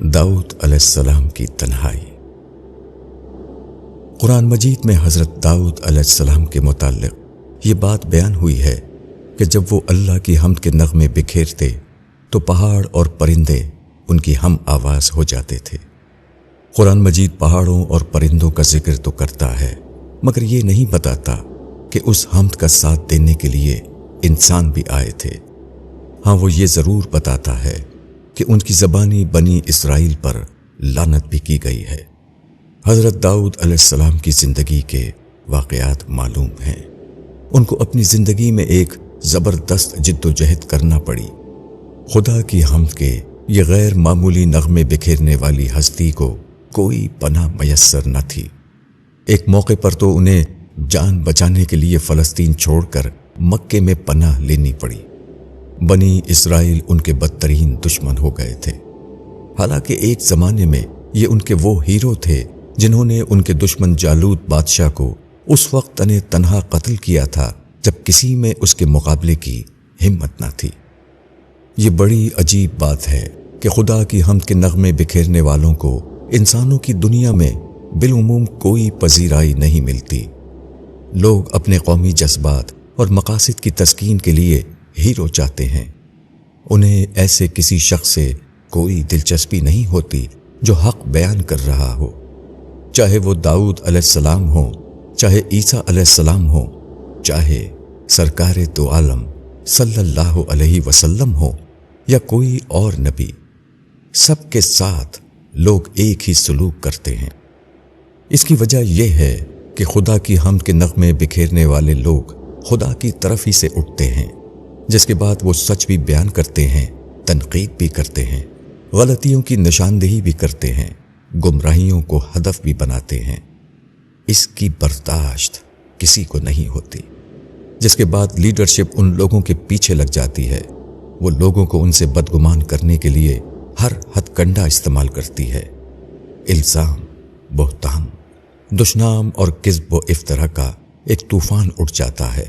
داؤد علیہ السلام کی تنہائی۔ قرآن مجید میں حضرت داؤد علیہ السلام کے متعلق یہ بات بیان ہوئی ہے کہ جب وہ اللہ کی حمد کے نغمے بکھیرتے تو پہاڑ اور پرندے ان کی ہم آواز ہو جاتے تھے۔ قرآن مجید پہاڑوں اور پرندوں کا ذکر تو کرتا ہے، مگر یہ نہیں بتاتا کہ اس حمد کا ساتھ دینے کے لیے انسان بھی آئے تھے۔ ہاں، وہ یہ ضرور بتاتا ہے کہ ان کی زبانی بنی اسرائیل پر لعنت بھی کی گئی ہے۔ حضرت داؤد علیہ السلام کی زندگی کے واقعات معلوم ہیں۔ ان کو اپنی زندگی میں ایک زبردست جد و جہد کرنا پڑی۔ خدا کی حمد کے یہ غیر معمولی نغمے بکھیرنے والی ہستی کو کوئی پناہ میسر نہ تھی۔ ایک موقع پر تو انہیں جان بچانے کے لیے فلسطین چھوڑ کر مکے میں پناہ لینی پڑی۔ بنی اسرائیل ان کے بدترین دشمن ہو گئے تھے، حالانکہ ایک زمانے میں یہ ان کے وہ ہیرو تھے جنہوں نے ان کے دشمن جالوت بادشاہ کو اس وقت تنہا قتل کیا تھا جب کسی میں اس کے مقابلے کی ہمت نہ تھی۔ یہ بڑی عجیب بات ہے کہ خدا کی حمد کے نغمے بکھیرنے والوں کو انسانوں کی دنیا میں بالعموم کوئی پذیرائی نہیں ملتی۔ لوگ اپنے قومی جذبات اور مقاصد کی تسکین کے لیے ہیرو چاہتے ہیں۔ انہیں ایسے کسی شخص سے کوئی دلچسپی نہیں ہوتی جو حق بیان کر رہا ہو، چاہے وہ داؤد علیہ السلام ہو، چاہے عیسیٰ علیہ السلام ہو، چاہے سرکار دو عالم صلی اللہ علیہ وسلم ہو یا کوئی اور نبی۔ سب کے ساتھ لوگ ایک ہی سلوک کرتے ہیں۔ اس کی وجہ یہ ہے کہ خدا کی حمد کے نغمے بکھیرنے والے لوگ خدا کی طرف ہی سے اٹھتے ہیں، جس کے بعد وہ سچ بھی بیان کرتے ہیں، تنقید بھی کرتے ہیں، غلطیوں کی نشاندہی بھی کرتے ہیں، گمراہیوں کو ہدف بھی بناتے ہیں۔ اس کی برداشت کسی کو نہیں ہوتی، جس کے بعد لیڈرشپ ان لوگوں کے پیچھے لگ جاتی ہے۔ وہ لوگوں کو ان سے بدگمان کرنے کے لیے ہر ہتھ کنڈا استعمال کرتی ہے۔ الزام، بہتان، دشنام اور کذب و افطرا کا ایک طوفان اٹھ جاتا ہے۔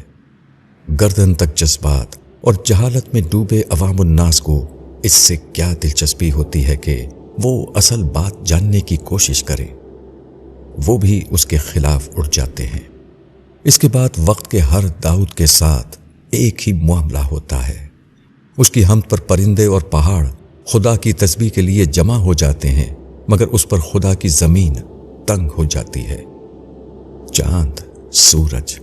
گردن تک جذبات اور جہالت میں ڈوبے عوام الناس کو اس سے کیا دلچسپی ہوتی ہے کہ وہ اصل بات جاننے کی کوشش کریں؟ وہ بھی اس کے خلاف اٹھ جاتے ہیں۔ اس کے بعد وقت کے ہر داؤد کے ساتھ ایک ہی معاملہ ہوتا ہے۔ اس کی حمد پر پرندے اور پہاڑ خدا کی تسبیح کے لیے جمع ہو جاتے ہیں، مگر اس پر خدا کی زمین تنگ ہو جاتی ہے۔ چاند، سورج،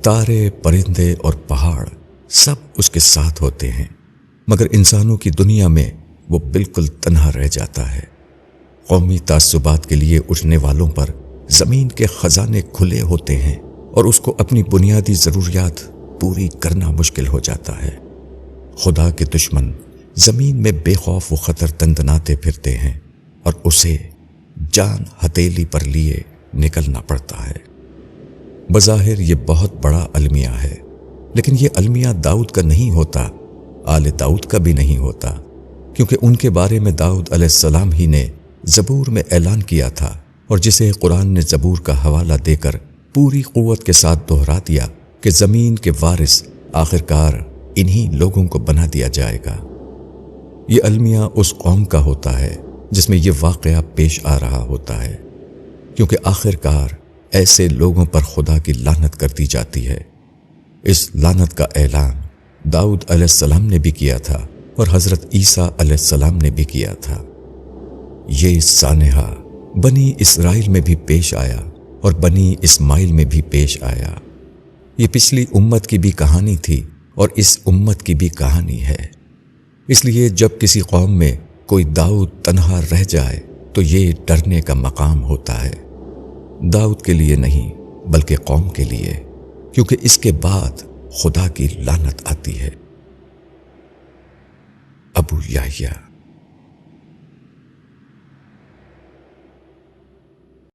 تارے، پرندے اور پہاڑ سب اس کے ساتھ ہوتے ہیں، مگر انسانوں کی دنیا میں وہ بالکل تنہا رہ جاتا ہے۔ قومی تعصبات کے لیے اٹھنے والوں پر زمین کے خزانے کھلے ہوتے ہیں اور اس کو اپنی بنیادی ضروریات پوری کرنا مشکل ہو جاتا ہے۔ خدا کے دشمن زمین میں بے خوف و خطر تندناتے پھرتے ہیں اور اسے جان ہتھیلی پر لیے نکلنا پڑتا ہے۔ بظاہر یہ بہت بڑا المیہ ہے، لیکن یہ المیہ داؤد کا نہیں ہوتا، آل داؤد کا بھی نہیں ہوتا، کیونکہ ان کے بارے میں داؤد علیہ السلام ہی نے زبور میں اعلان کیا تھا، اور جسے قرآن نے زبور کا حوالہ دے کر پوری قوت کے ساتھ دہرا دیا کہ زمین کے وارث آخرکار انہی لوگوں کو بنا دیا جائے گا۔ یہ المیہ اس قوم کا ہوتا ہے جس میں یہ واقعہ پیش آ رہا ہوتا ہے، کیونکہ آخرکار ایسے لوگوں پر خدا کی لعنت کر دی جاتی ہے۔ اس لعنت کا اعلان داؤد علیہ السلام نے بھی کیا تھا اور حضرت عیسیٰ علیہ السلام نے بھی کیا تھا۔ یہ سانحہ بنی اسرائیل میں بھی پیش آیا اور بنی اسماعیل میں بھی پیش آیا۔ یہ پچھلی امت کی بھی کہانی تھی اور اس امت کی بھی کہانی ہے۔ اس لیے جب کسی قوم میں کوئی داؤد تنہا رہ جائے تو یہ ڈرنے کا مقام ہوتا ہے، داؤد کے لیے نہیں بلکہ قوم کے لیے، کیونکہ اس کے بعد خدا کی لعنت آتی ہے۔ ابو یحییٰ